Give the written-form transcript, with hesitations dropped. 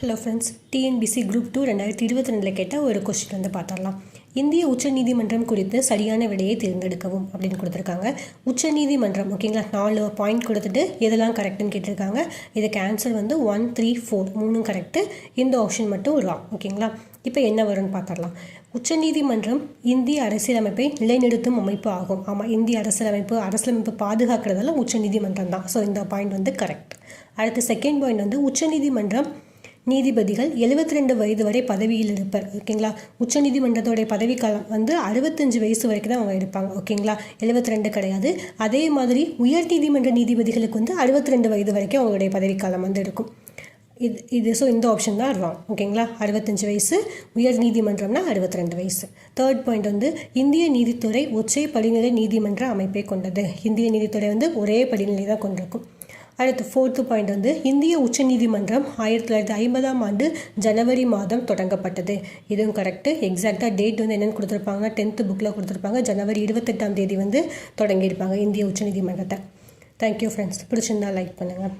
Hello friends, TNPSC group 2 2022 கேட்ட ஒரு question வந்து பார்த்துடலாம். இந்திய உச்சநீதிமன்றம் குறித்து சரியான விடையை தேர்ந்தெடுக்கவும் அப்படின்னு கொடுத்துருக்காங்க. உச்சநீதிமன்றம் ஓகேங்களா, 4 பாயிண்ட் கொடுத்துட்டு எதெல்லாம் கரெக்டுன்னு கேட்டிருக்காங்க. இதுக்கு ஆன்சர் வந்து 1, 3, 4 மூணும் கரெக்டு. இந்த ஆப்ஷன் மட்டும் ராங். ஓகேங்களா, இப்போ என்ன வரும்னு பார்த்துடலாம். உச்சநீதிமன்றம் இந்திய அரசியலமைப்பை நிலைநிறுத்தும் அமைப்பு ஆகும். ஆமாம், இந்திய அரசியலமைப்பு பாதுகாக்கிறதால உச்சநீதிமன்றம் தான். ஸோ இந்த பாயிண்ட் வந்து கரெக்ட். அடுத்து செகண்ட் பாயிண்ட் வந்து உச்சநீதிமன்றம் நீதிபதிகள் 72 வயது வரை பதவியில் இருப்பர். ஓகேங்களா, உச்சநீதிமன்றத்தோடைய பதவிக்காலம் வந்து 65 வயசு வரைக்கும் தான் அவங்க இருப்பாங்க. ஓகேங்களா, 72 கிடையாது. அதே மாதிரி உயர்நீதிமன்ற நீதிபதிகளுக்கு வந்து 62 வயது வரைக்கும் அவங்களுடைய பதவிக்காலம் வந்து இருக்கும். ஸோ இந்த ஆப்ஷன் தான் ராங். ஓகேங்களா, 65 வயசு, உயர் நீதிமன்றம்னா 62 வயசு. தேர்ட் பாயிண்ட் வந்து இந்திய நீதித்துறை ஒற்றை படிநிலை நீதிமன்ற அமைப்பை கொண்டது. இந்திய நீதித்துறை வந்து ஒரே படிநிலை தான் கொண்டிருக்கும். அடுத்து ஃபோர்த்து பாயிண்ட் வந்து இந்திய உச்சநீதிமன்றம் 1950ஆம் ஆண்டு ஜனவரி மாதம் தொடங்கப்பட்டது. இதுவும் கரெக்டு. எக்ஸாக்டாக டேட் வந்து என்னென்னு கொடுத்துருப்பாங்கன்னா 10th புக்கில் கொடுத்துருப்பாங்க. ஜனவரி 28ஆம் தேதி வந்து தொடங்கியிருப்பாங்க இந்திய உச்சநீதிமன்றத்தை. Thank you friends. பிடிச்சிருந்தா லைக் பண்ணுங்கள்.